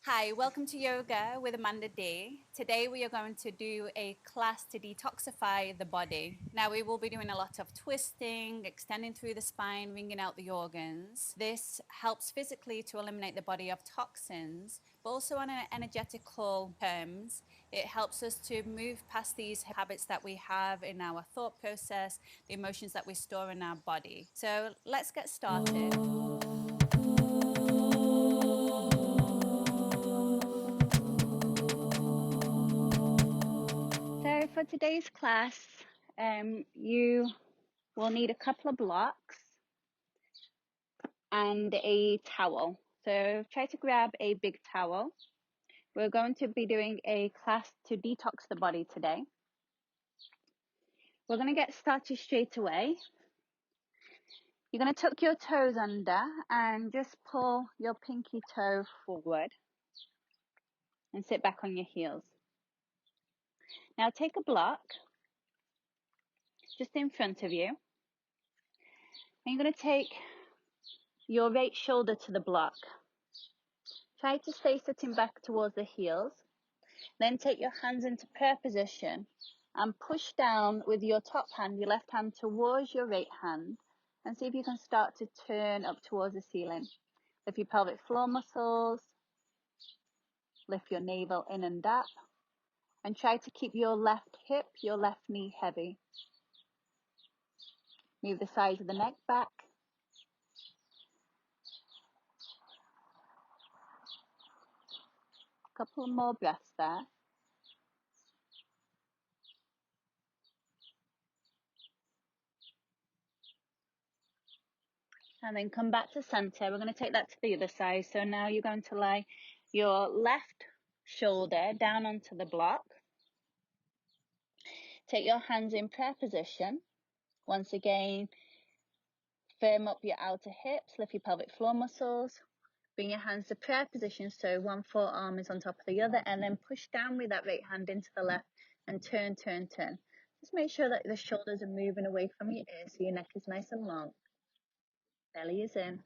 Hi, welcome to Yoga with Amanda Dee. Today we are going to do a class to detoxify the body. Now we will be doing a lot of twisting, extending through the spine, wringing out the organs. This helps physically to eliminate the body of toxins, but also on an energetical terms, it helps us to move past these habits that we have in our thought process, the emotions that we store in our body. So let's get started. So for today's class, you will need a couple of blocks and a towel. So try to grab a big towel. We're going to be doing a class to detox the body today. We're going to get started straight away. You're going to tuck your toes under and just pull your pinky toe forward and sit back on your heels. Now take a block just in front of you. And you're going to take your right shoulder to the block. Try to stay sitting back towards the heels. Then take your hands into prayer position and push down with your top hand, your left hand towards your right hand, and see if you can start to turn up towards the ceiling. Lift your pelvic floor muscles, lift your navel in and up, and try to keep your left hip, your left knee heavy. Move the sides of the neck back. A couple more breaths there. And then come back to center. We're going to take that to the other side. So now you're going to lie your left shoulder down onto the block. Take your hands in prayer position. Once again, firm up your outer hips, lift your pelvic floor muscles. Bring your hands to prayer position, so one forearm is on top of the other, and then push down with that right hand into the left and turn, turn, turn. Just make sure that the shoulders are moving away from your ears so your neck is nice and long. Belly is in.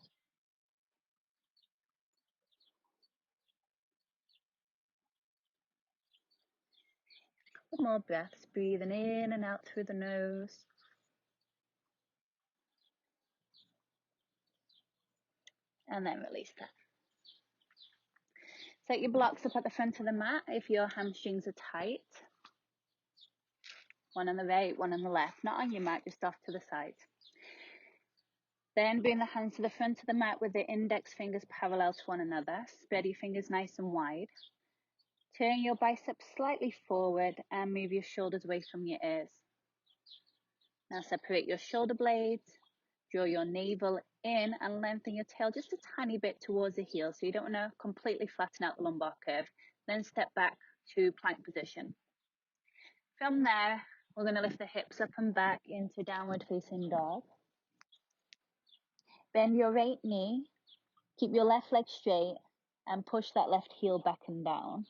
Couple more breaths, breathing in and out through the nose. And then release that. Set your blocks up at the front of the mat if your hamstrings are tight. One on the right, one on the left, not on your mat, just off to the side. Then bring the hands to the front of the mat with the index fingers parallel to one another. Spread your fingers nice and wide. Turn your biceps slightly forward and move your shoulders away from your ears. Now separate your shoulder blades. Draw your navel in and lengthen your tail just a tiny bit towards the heel, so you don't want to completely flatten out the lumbar curve. Then step back to plank position. From there, we're going to lift the hips up and back into downward facing dog. Bend your right knee, keep your left leg straight, and push that left heel back and down.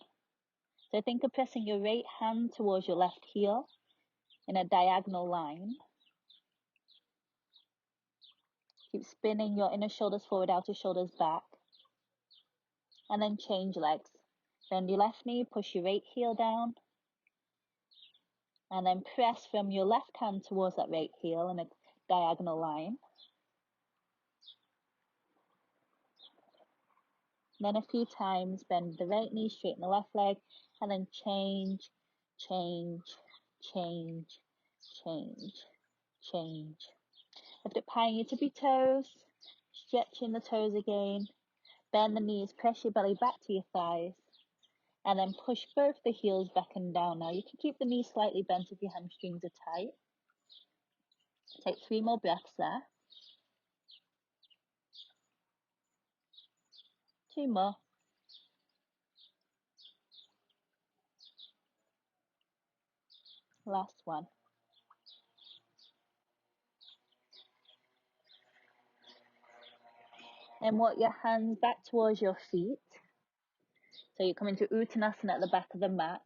So think of pressing your right hand towards your left heel in a diagonal line. Keep spinning your inner shoulders forward, outer shoulders back. And then change legs. Bend your left knee, push your right heel down. And then press from your left hand towards that right heel in a diagonal line. Then a few times, bend the right knee, straighten the left leg, and then change, change, change, change, change. Lift up high on your tippy toes, stretching the toes again. Bend the knees, press your belly back to your thighs, and then push both the heels back and down. Now you can keep the knees slightly bent if your hamstrings are tight. Take 3 more breaths there. 2 more. Last one. Then walk your hands back towards your feet. So you come into Uttanasan at the back of the mat.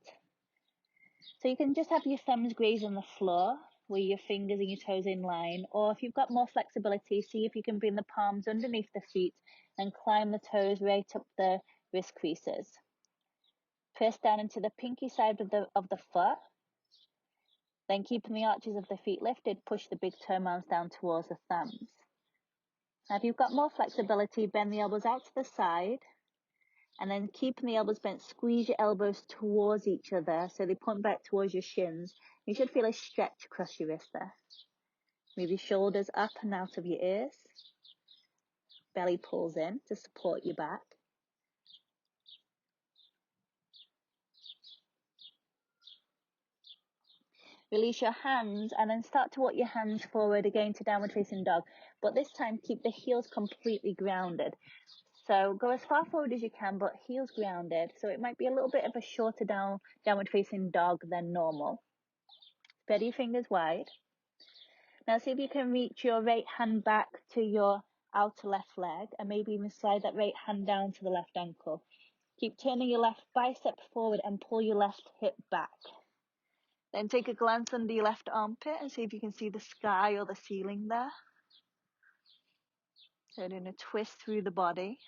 So you can just have your thumbs graze on the floor with your fingers and your toes in line. Or if you've got more flexibility, see if you can bring the palms underneath the feet and climb the toes right up the wrist creases. Twist down into the pinky side of the foot. Then keeping the arches of the feet lifted, push the big toe mounds down towards the thumbs. Now if you've got more flexibility, bend the elbows out to the side. And then keeping the elbows bent, squeeze your elbows towards each other so they point back towards your shins. You should feel a stretch across your wrist there. Move your shoulders up and out of your ears. Belly pulls in to support your back. Release your hands and then start to walk your hands forward again to downward facing dog. But this time keep the heels completely grounded. So go as far forward as you can, but heels grounded. So it might be a little bit of a shorter downward facing dog than normal. Spread your fingers wide. Now see if you can reach your right hand back to your outer left leg and maybe even slide that right hand down to the left ankle. Keep turning your left bicep forward and pull your left hip back. Then take a glance under your left armpit and see if you can see the sky or the ceiling there. Turn in a twist through the body.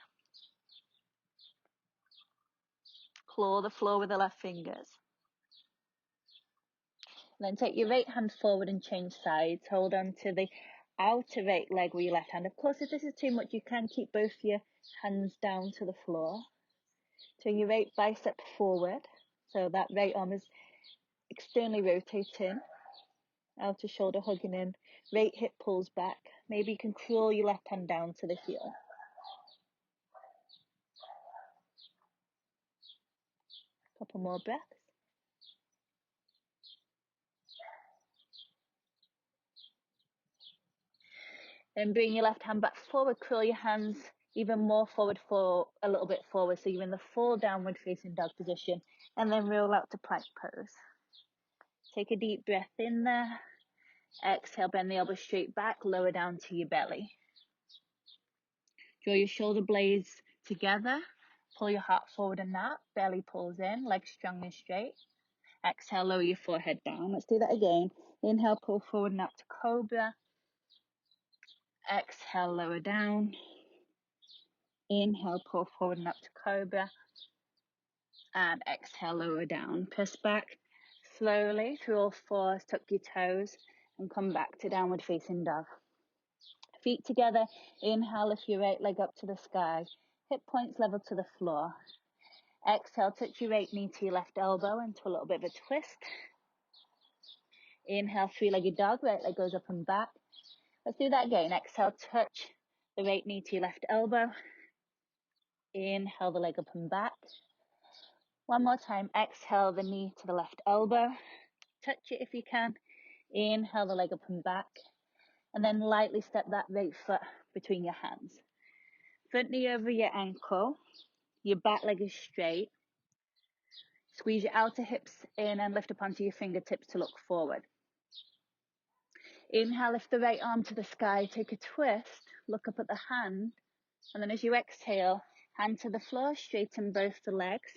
Claw the floor with the left fingers. And then take your right hand forward and change sides. Hold on to the outer right leg with your left hand. Of course, if this is too much, you can keep both your hands down to the floor. Turn your right bicep forward. So that right arm is externally rotating. Outer shoulder hugging in. Right hip pulls back. Maybe you can curl your left hand down to the heel. Couple more breaths. Then bring your left hand back forward, curl your hands even more forward for a little bit forward. So you're in the full downward facing dog position and then roll out to plank pose. Take a deep breath in there. Exhale, bend the elbows straight back, lower down to your belly. Draw your shoulder blades together. Pull your heart forward and up. Belly pulls in, legs strong and straight. Exhale, lower your forehead down. Let's do that again. Inhale, pull forward and up to cobra. Exhale, lower down. Inhale, pull forward and up to cobra. And exhale, lower down. Press back slowly through all fours, tuck your toes, and come back to downward facing dog. Feet together. Inhale, lift your right leg up to the sky. Hip points level to the floor. Exhale, touch your right knee to your left elbow into a little bit of a twist. Inhale, three-legged dog. Right leg goes up and back. Let's do that again. Exhale, touch the right knee to your left elbow. Inhale the leg up and back. One more time. Exhale the knee to the left elbow. Touch it if you can. Inhale the leg up and back. And then lightly step that right foot between your hands. Front knee over your ankle. Your back leg is straight. Squeeze your outer hips in and lift up onto your fingertips to look forward. Inhale, lift the right arm to the sky. Take a twist. Look up at the hand. And then as you exhale, hand to the floor, straighten both the legs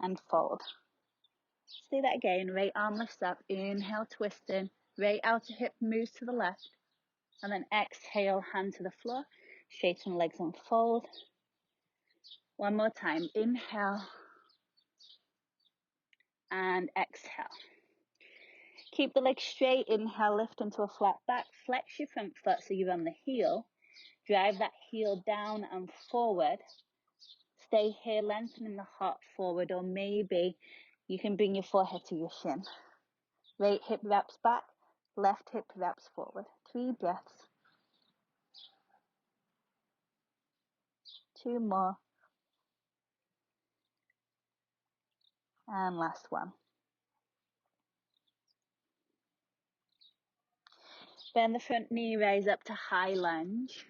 and fold. Let's do that again. Right arm lifts up. Inhale, twist in. Right outer hip moves to the left. And then exhale, hand to the floor. Straighten legs and fold. One more time. Inhale. And exhale. Keep the legs straight. Inhale, lift into a flat back. Flex your front foot so you're on the heel. Drive that heel down and forward. Stay here, lengthening the heart forward, or maybe you can bring your forehead to your shin. Right hip wraps back, left hip wraps forward. 3 breaths. 2 more. And last one. Bend the front knee, raise up to high lunge.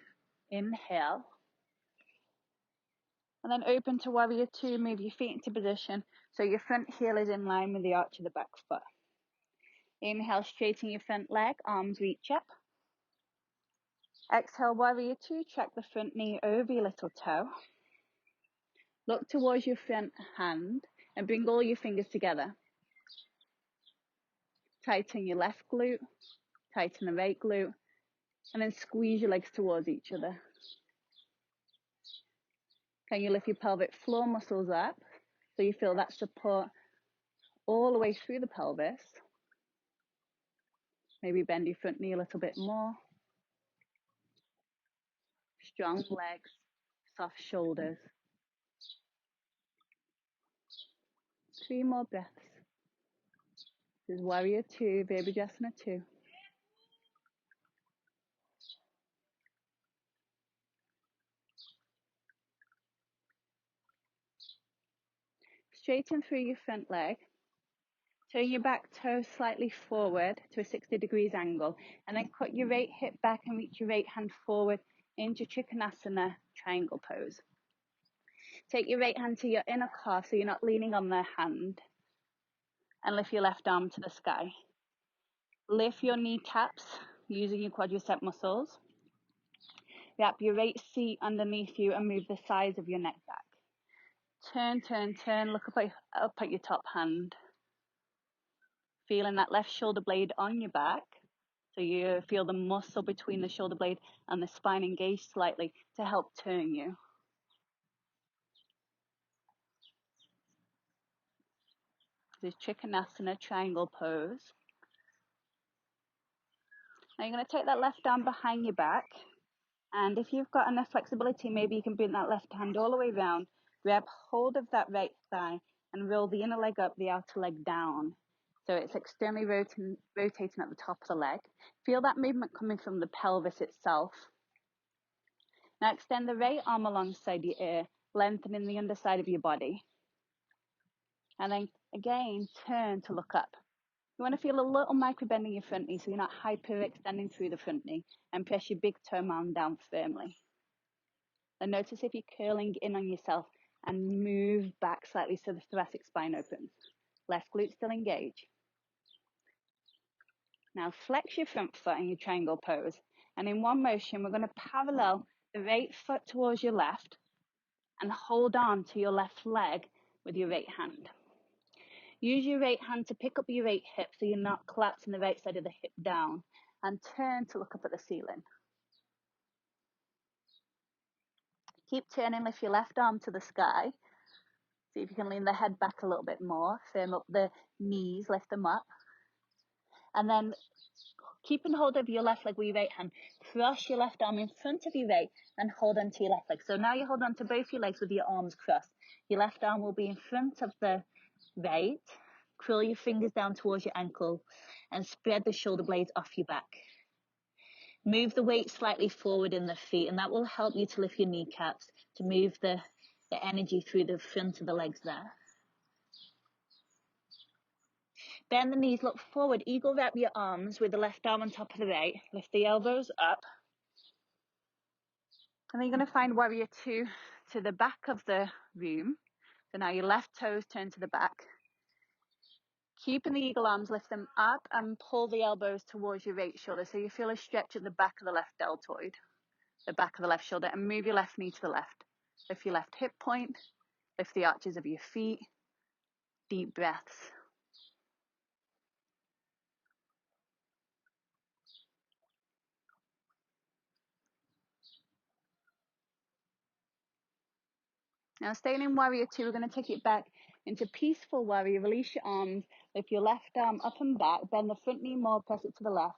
Inhale. And then open to warrior 2, move your feet into position so your front heel is in line with the arch of the back foot. Inhale, straighten your front leg, arms reach up. Exhale, warrior 2, track the front knee over your little toe. Look towards your front hand and bring all your fingers together. Tighten your left glute, tighten the right glute, and then squeeze your legs towards each other. Can you lift your pelvic floor muscles up so you feel that support all the way through the pelvis? Maybe bend your front knee a little bit more. Strong legs, soft shoulders. 3 more breaths. This is Warrior 2, Virabhadrasana 2. Straighten through your front leg. Turn your back toe slightly forward to a 60 degrees angle, and then cut your right hip back and reach your right hand forward into Trikanasana triangle pose. Take your right hand to your inner calf so you're not leaning on the hand, and lift your left arm to the sky. Lift your kneecaps using your quadricep muscles. Wrap your right seat underneath you and move the sides of your neck back. Turn, turn, turn. Look up at your top hand. Feeling that left shoulder blade on your back. So you feel the muscle between the shoulder blade and the spine engaged slightly to help turn you. This Trikanasana triangle pose. Now you're going to take that left arm behind your back. And if you've got enough flexibility, maybe you can bring that left hand all the way around. Grab hold of that right thigh and roll the inner leg up, the outer leg down. So it's externally rotating at the top of the leg. Feel that movement coming from the pelvis itself. Now extend the right arm alongside your ear, lengthening the underside of your body. And then again, turn to look up. You want to feel a little micro bend in your front knee so you're not hyperextending through the front knee, and press your big toe mound down firmly. And notice if you're curling in on yourself and move back slightly so the thoracic spine opens. Left glute still engaged. Now flex your front foot in your triangle pose. And in one motion, we're going to parallel the right foot towards your left and hold on to your left leg with your right hand. Use your right hand to pick up your right hip so you're not collapsing the right side of the hip down, and turn to look up at the ceiling. Keep turning, lift your left arm to the sky. See if you can lean the head back a little bit more. Firm up the knees, lift them up. And then keeping hold of your left leg with your right hand, cross your left arm in front of your right and hold on to your left leg. So now you hold on to both your legs with your arms crossed. Your left arm will be in front of the right. Curl your fingers down towards your ankle and spread the shoulder blades off your back. Move the weight slightly forward in the feet, and that will help you to lift your kneecaps, to move the energy through the front of the legs there. Bend the knees, look forward, eagle wrap your arms with the left arm on top of the right. Lift the elbows up. And then you're going to find Warrior 2 to the back of the room. So now your left toes turn to the back. Keeping the eagle arms, lift them up and pull the elbows towards your right shoulder. So you feel a stretch at the back of the left deltoid, the back of the left shoulder, and move your left knee to the left. Lift your left hip point, lift the arches of your feet. Deep breaths. Now staying in Warrior 2, we're going to take it back into Peaceful Warrior. Release your arms, lift your left arm up and back, bend the front knee more, press it to the left.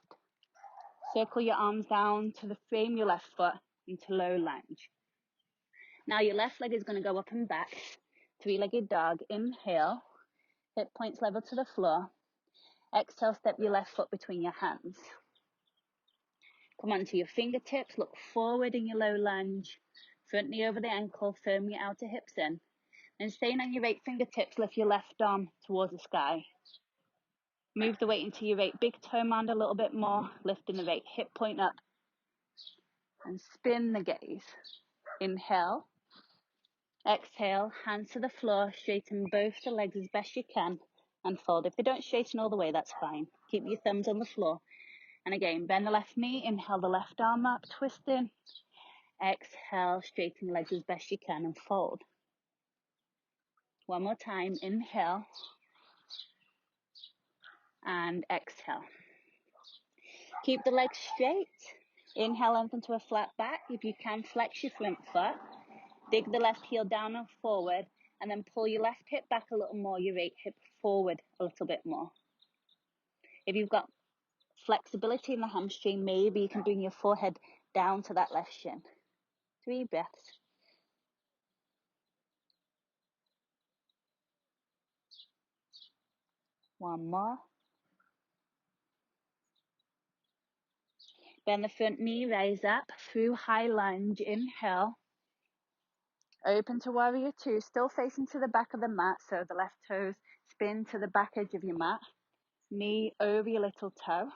Circle your arms down to the frame your left foot into low lunge. Now your left leg is going to go up and back, three-legged dog. Inhale, hip points level to the floor. Exhale, step your left foot between your hands. Come onto your fingertips, look forward in your low lunge. Front knee over the ankle, firm your outer hips in. And staying on your right fingertips, lift your left arm towards the sky. Move the weight into your right big toe mound a little bit more, lifting the right hip point up. And spin the gaze. Inhale. Exhale, hands to the floor, straighten both the legs as best you can and fold. If they don't straighten all the way, that's fine. Keep your thumbs on the floor. And again, bend the left knee, inhale the left arm up, twisting. Exhale, straighten the legs as best you can and fold. One more time, inhale and exhale. Keep the legs straight. Inhale, lengthen to a flat back. If you can, flex your front foot. Dig the left heel down and forward, and then pull your left hip back a little more, your right hip forward a little bit more. If you've got flexibility in the hamstring, maybe you can bring your forehead down to that left shin. 3 breaths. One more. Bend the front knee, rise up through high lunge. Inhale. Open to warrior 2, still facing to the back of the mat, so the left toes spin to the back edge of your mat. Knee over your little toe.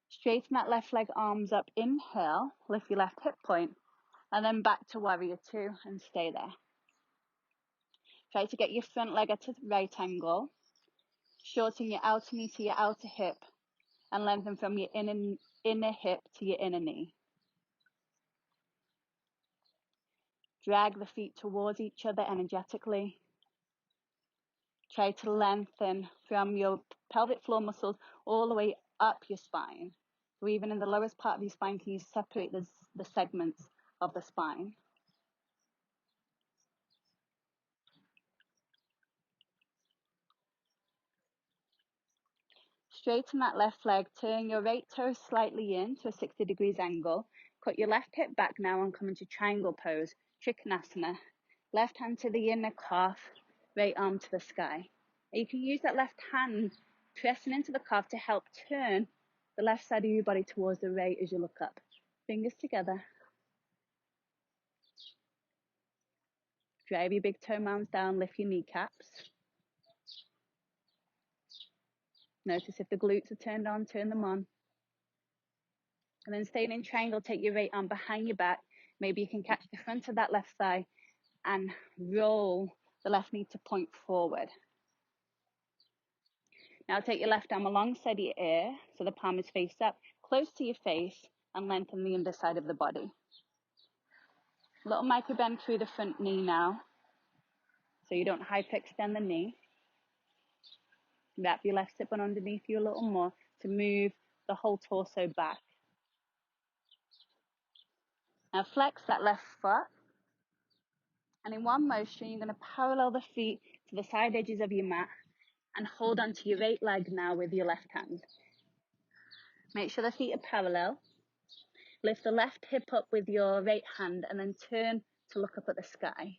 Straighten that left leg, arms up. Inhale, lift your left hip point, and then back to warrior 2 and stay there. Try to get your front leg at a right angle. Shorten your outer knee to your outer hip, and lengthen from your inner hip to your inner knee. Drag the feet towards each other energetically. Try to lengthen from your pelvic floor muscles all the way up your spine. Or even in the lowest part of your spine, can you separate the segments of the spine? Straighten that left leg, turn your right toe slightly in to a 60 degrees angle. Cut your left hip back now and come into triangle pose, Trikanasana. Left hand to the inner calf, right arm to the sky. And you can use that left hand pressing into the calf to help turn the left side of your body towards the right as you look up. Fingers together. Drive your big toe mounds down, lift your kneecaps. Notice if the glutes are turned on, turn them on. And then staying in triangle, take your right arm behind your back. Maybe you can catch the front of that left thigh and roll the left knee to point forward. Now take your left arm alongside your ear, so the palm is face up, close to your face, and lengthen the underside of the body. Little micro bend through the front knee now, so you don't hyperextend the knee. Wrap your left hip on underneath you a little more to move the whole torso back. Now flex that left foot, and in one motion, you're going to parallel the feet to the side edges of your mat and hold onto your right leg now with your left hand. Make sure the feet are parallel. Lift the left hip up with your right hand and then turn to look up at the sky.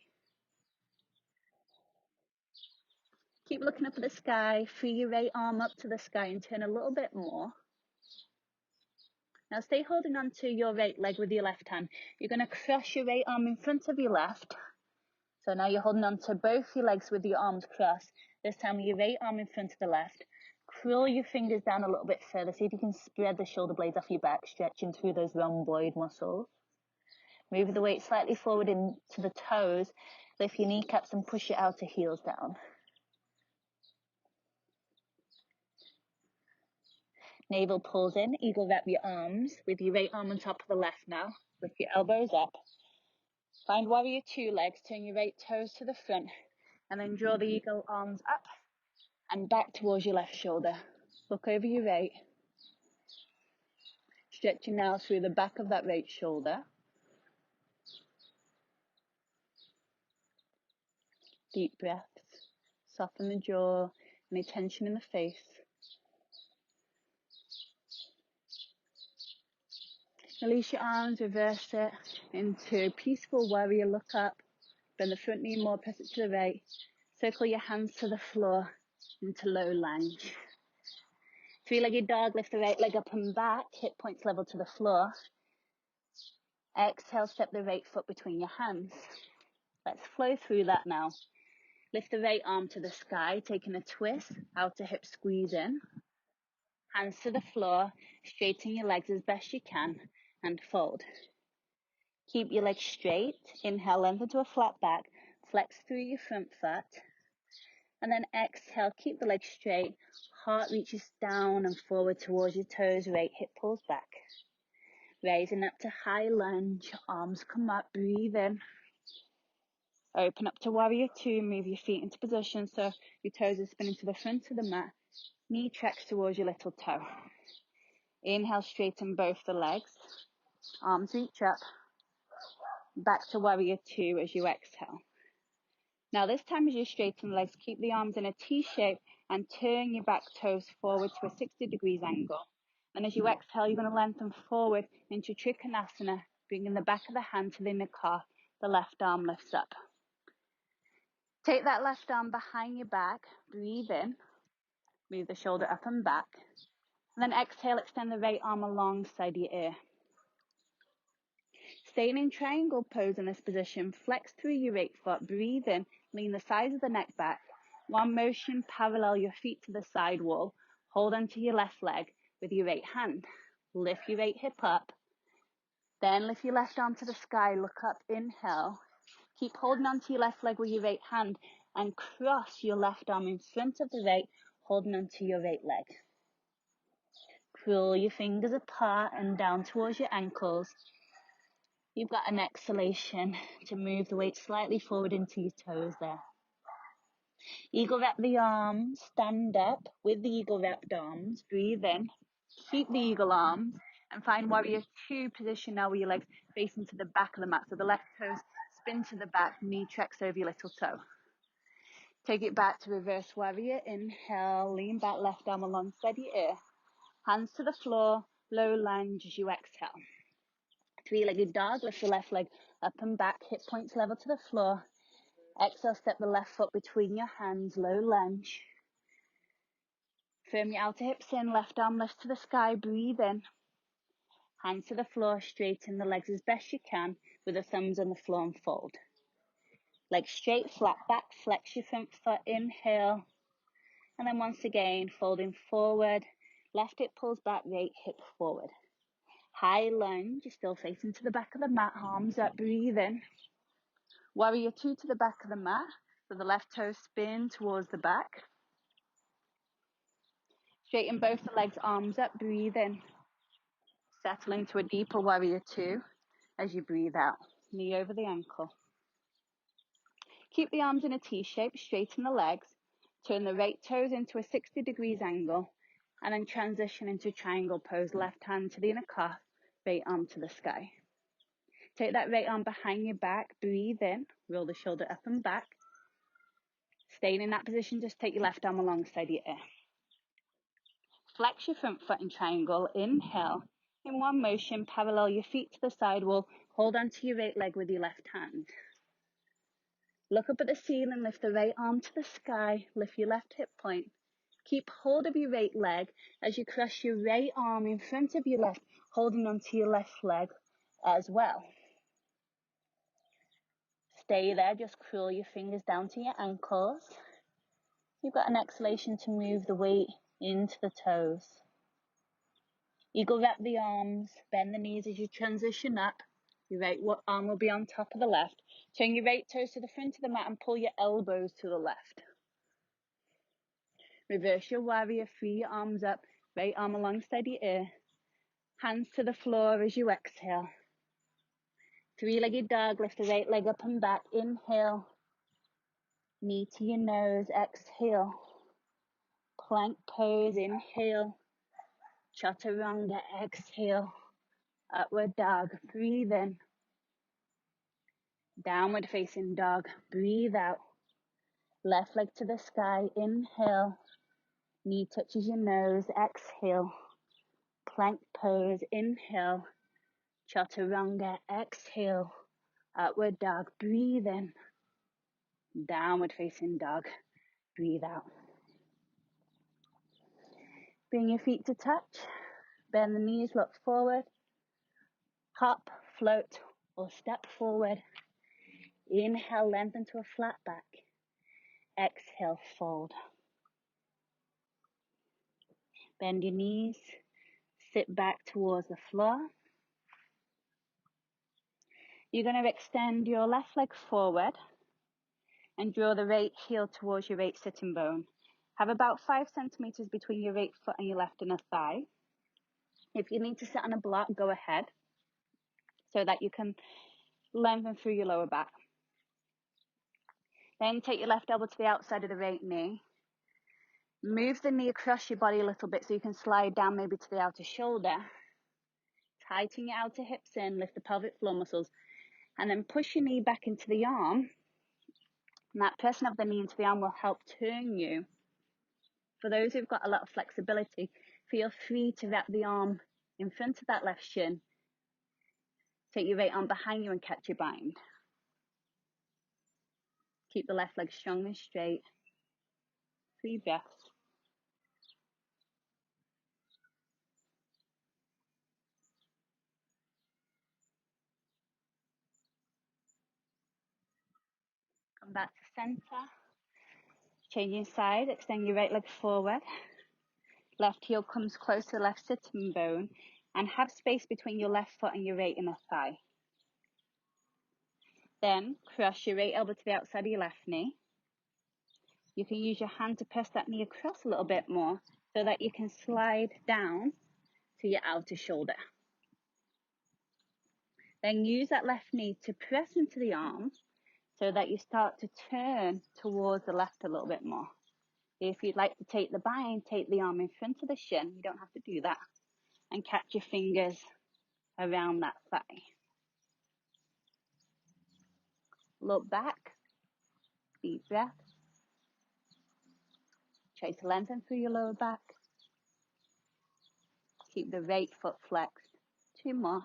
Keep looking up at the sky, free your right arm up to the sky and turn a little bit more. Now stay holding on to your right leg with your left hand. You're going to cross your right arm in front of your left. So now you're holding on to both your legs with your arms crossed. This time with your right arm in front of the left. Curl your fingers down a little bit further. See if you can spread the shoulder blades off your back, stretching through those rhomboid muscles. Move the weight slightly forward into the toes. Lift your kneecaps and push your outer heels down. Navel pulls in. Eagle wrap your arms with your right arm on top of the left now. Lift your elbows up. Find warrior 2 legs. Turn your right toes to the front. And then draw the eagle arms up and back towards your left shoulder. Look over your right. Stretching now through the back of that right shoulder. Deep breaths. Soften the jaw. Any tension in the face. Release your arms, reverse it into peaceful warrior, look up, bend the front knee more, press it to the right, circle your hands to the floor into low lunge. 3-legged dog, lift the right leg up and back, hip points level to the floor. Exhale, step the right foot between your hands. Let's flow through that now. Lift the right arm to the sky, taking a twist, outer hip squeeze in. Hands to the floor, straighten your legs as best you can, and fold. Keep your legs straight. Inhale, lengthen to a flat back. Flex through your front foot. And then exhale, keep the legs straight. Heart reaches down and forward towards your toes. Right hip pulls back. Rising up to high lunge. Arms come up. Breathe in. Open up to warrior 2. Move your feet into position so your toes are spinning to the front of the mat. Knee tracks towards your little toe. Inhale, straighten both the legs. Arms reach up. Back to warrior two as you exhale. Now this time as you straighten the legs, keep the arms in a T shape and turn your back toes forward to a 60 degrees angle. And as you exhale, you're going to lengthen forward into Trikanasana, bringing the back of the hand to the inner calf. The left arm lifts up. Take that left arm behind your back, breathe in, move the shoulder up and back. And then exhale, extend the right arm alongside your ear. Staying in triangle pose in this position, flex through your right foot, breathe in, lean the sides of the neck back. One motion, parallel your feet to the side wall. Hold onto your left leg with your right hand. Lift your right hip up. Then lift your left arm to the sky, look up, inhale. Keep holding onto your left leg with your right hand and cross your left arm in front of the right, holding onto your right leg. Curl your fingers apart and down towards your ankles. You've got an exhalation to move the weight slightly forward into your toes there. Eagle wrap the arms, stand up with the eagle wrapped arms, breathe in, keep the eagle arms, and find warrior two position now with your legs facing to the back of the mat. So the left toes spin to the back, knee tracks over your little toe. Take it back to reverse warrior, inhale, lean back, left arm alongside your ear, hands to the floor, low lunge as you exhale. Three-legged dog, lift the left leg up and back, hip points level to the floor. Exhale, step the left foot between your hands, low lunge. Firm your outer hips in, left arm lifts to the sky, breathe in. Hands to the floor, straighten the legs as best you can with the thumbs on the floor and fold. Legs straight, flat back, flex your front foot, inhale. And then once again, folding forward, left hip pulls back, right hip forward. High lunge, you're still facing to the back of the mat, arms up, breathe in. Warrior two to the back of the mat, with the left toe spin towards the back. Straighten both the legs, arms up, breathe in. Settle into a deeper warrior two as you breathe out. Knee over the ankle. Keep the arms in a T shape, straighten the legs. Turn the right toes into a 60 degrees angle. And then transition into triangle pose, left hand to the inner calf, right arm to the sky. Take that right arm behind your back, breathe in, roll the shoulder up and back. Staying in that position, just take your left arm alongside your ear. Flex your front foot in triangle, inhale. In one motion, parallel your feet to the side wall, hold onto your right leg with your left hand. Look up at the ceiling, lift the right arm to the sky, lift your left hip point. Keep hold of your right leg as you cross your right arm in front of your left, holding onto your left leg as well. Stay there, just curl your fingers down to your ankles. You've got an exhalation to move the weight into the toes. Eagle wrap the arms, bend the knees as you transition up. Your right arm will be on top of the left. Turn your right toes to the front of the mat and pull your elbows to the left. Reverse your warrior, free your arms up, right arm alongside your ear. Hands to the floor as you exhale. Three-legged dog, lift the right leg up and back. Inhale. Knee to your nose, exhale. Plank pose, inhale. Chaturanga, exhale. Upward dog, breathe in. Downward facing dog, breathe out. Left leg to the sky, inhale. Knee touches your nose, exhale. Plank pose, inhale. Chaturanga, exhale. Upward dog, breathe in. Downward facing dog, breathe out. Bring your feet to touch. Bend the knees, look forward. Hop, float, or step forward. Inhale, lengthen to a flat back. Exhale, fold. Bend your knees. Sit back towards the floor. You're going to extend your left leg forward and draw the right heel towards your right sitting bone. Have about 5 centimeters between your right foot and your left inner thigh. If you need to sit on a block, go ahead so that you can lengthen through your lower back. Then take your left elbow to the outside of the right knee. Move the knee across your body a little bit so you can slide down maybe to the outer shoulder. Tighten your outer hips in, lift the pelvic floor muscles. And then push your knee back into the arm. And that pressing of the knee into the arm will help turn you. For those who've got a lot of flexibility, feel free to wrap the arm in front of that left shin. Take your right arm behind you and catch your bind. Keep the left leg strong and straight. 3 breaths. Come back to center. Changing side, extend your right leg forward. Left heel comes close to the left sitting bone and have space between your left foot and your right inner thigh. Then cross your right elbow to the outside of your left knee. You can use your hand to press that knee across a little bit more so that you can slide down to your outer shoulder. Then use that left knee to press into the arm so that you start to turn towards the left a little bit more. If you'd like to take the bind, take the arm in front of the shin. You don't have to do that. And catch your fingers around that thigh. Look back. Deep breath. Try to lengthen through your lower back. Keep the right foot flexed. 2 more.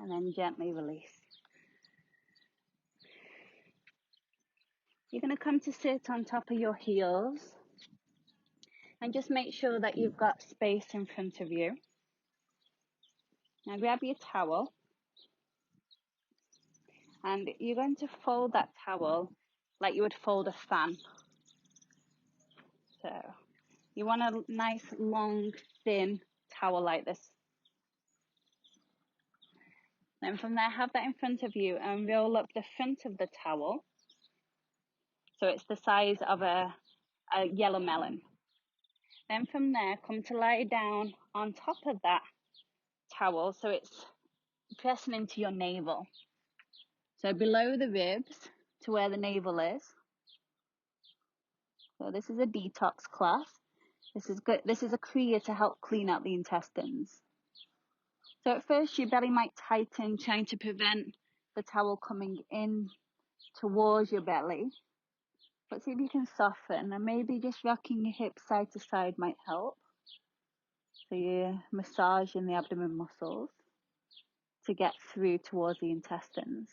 And then gently release. You're going to come to sit on top of your heels. And just make sure that you've got space in front of you. Now grab your towel. And you're going to fold that towel like you would fold a fan. So you want a nice, long, thin towel like this. Then from there, have that in front of you and roll up the front of the towel. So it's the size of a yellow melon. Then from there, come to lie down on top of that towel. So it's pressing into your navel. So below the ribs to where the navel is. So this is a detox class. This is good. This is a Kriya to help clean out the intestines. So at first your belly might tighten, trying to prevent the towel coming in towards your belly. But see if you can soften, and maybe just rocking your hips side to side might help. So you're massaging the abdomen muscles to get through towards the intestines.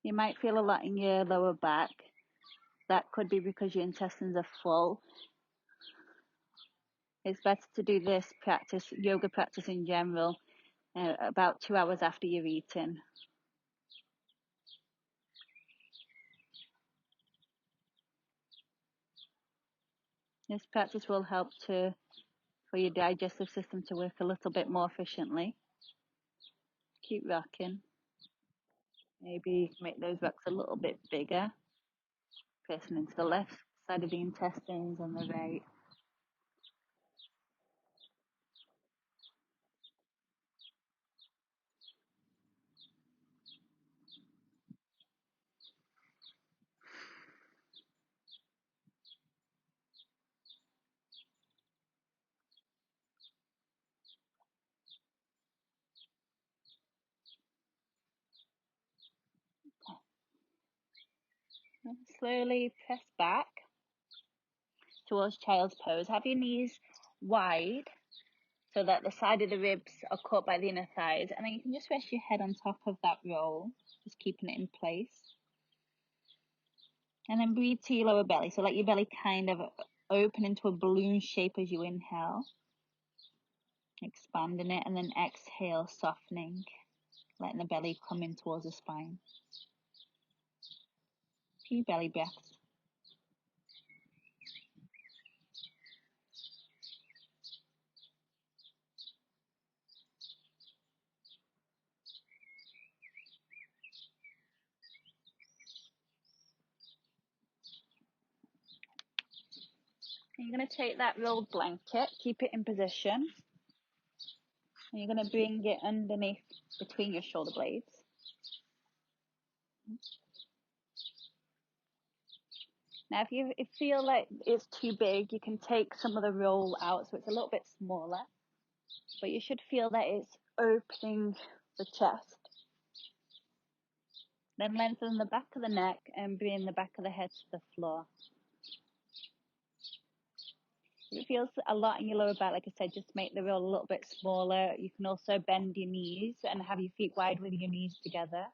You might feel a lot in your lower back. That could be because your intestines are full. It's better to do this practice, yoga practice in general, about 2 hours after you've eaten. This practice will help for your digestive system to work a little bit more efficiently. Keep rocking. Maybe make those rocks a little bit bigger. Pressing into the left side of the intestines and the right. And slowly press back towards child's pose. Have your knees wide so that the side of the ribs are caught by the inner thighs. And then you can just rest your head on top of that roll, just keeping it in place. And then breathe to your lower belly. So let your belly kind of open into a balloon shape as you inhale. Expanding it, and then exhale, softening, letting the belly come in towards the spine. Few belly breaths. You're going to take that rolled blanket, keep it in position, and you're going to bring it underneath between your shoulder blades. Now, if you feel like it's too big, you can take some of the roll out so it's a little bit smaller. But you should feel that it's opening the chest. Then lengthen the back of the neck and bring the back of the head to the floor. If it feels a lot in your lower back, like I said, just make the roll a little bit smaller. You can also bend your knees and have your feet wide with your knees together.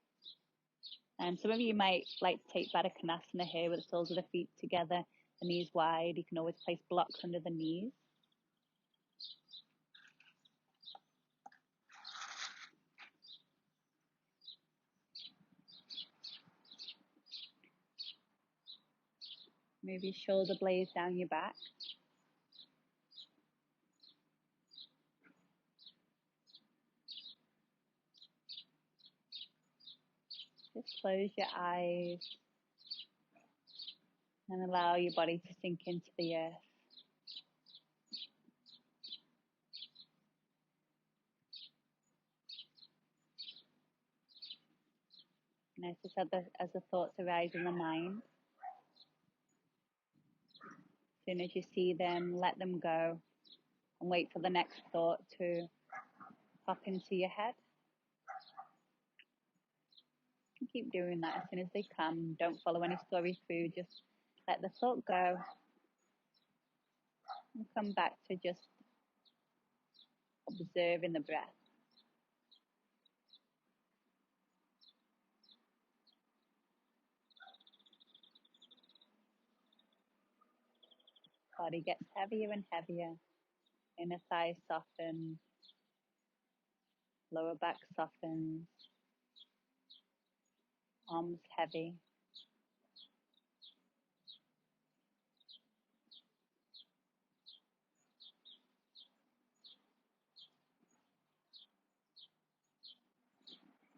And some of you might like to take Trikanasana here with the soles of the feet together, the knees wide. You can always place blocks under the knees. Move your shoulder blades down your back. Just close your eyes and allow your body to sink into the earth. Notice as the thoughts arise in the mind. As soon as you see them, let them go and wait for the next thought to pop into your head. And keep doing that. As soon as they come, don't follow any story through, just let the thought go and come back to just observing the breath. Body gets heavier and heavier. Inner thighs soften, lower back softens, arms heavy.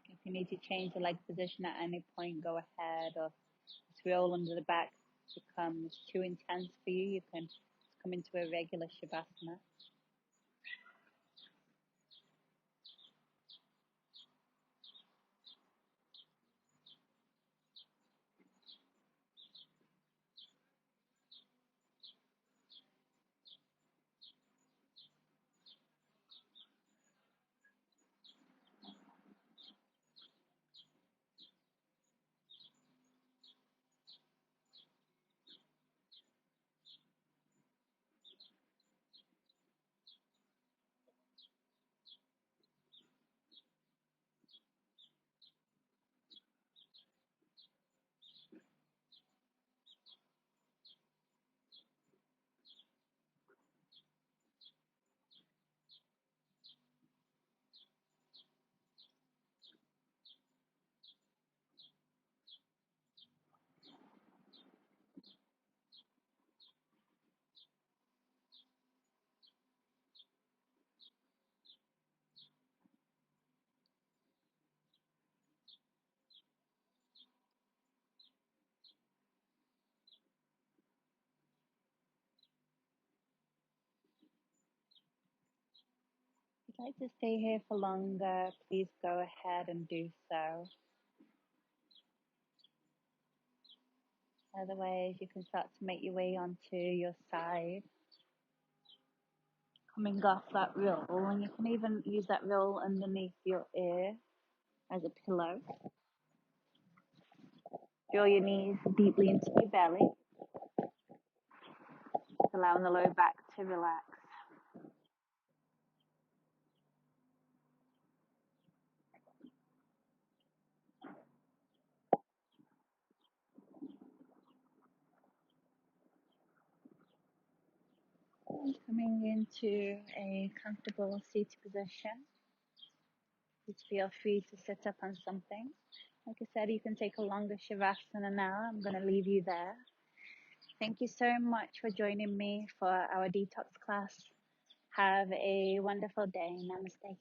If you need to change the leg position at any point, go ahead. Or this roll under the back becomes too intense for you, you can come into a regular Shavasana. If you'd like to stay here for longer, please go ahead and do so. Otherwise, you can start to make your way onto your side, coming off that roll, and you can even use that roll underneath your ear as a pillow. Draw your knees deeply into your belly, allowing the lower back to relax. Coming into a comfortable seated position. Please feel free to sit up on something. Like I said, you can take a longer Shavasana now. I'm going to leave you there. Thank you so much for joining me for our detox class. Have a wonderful day. Namaste.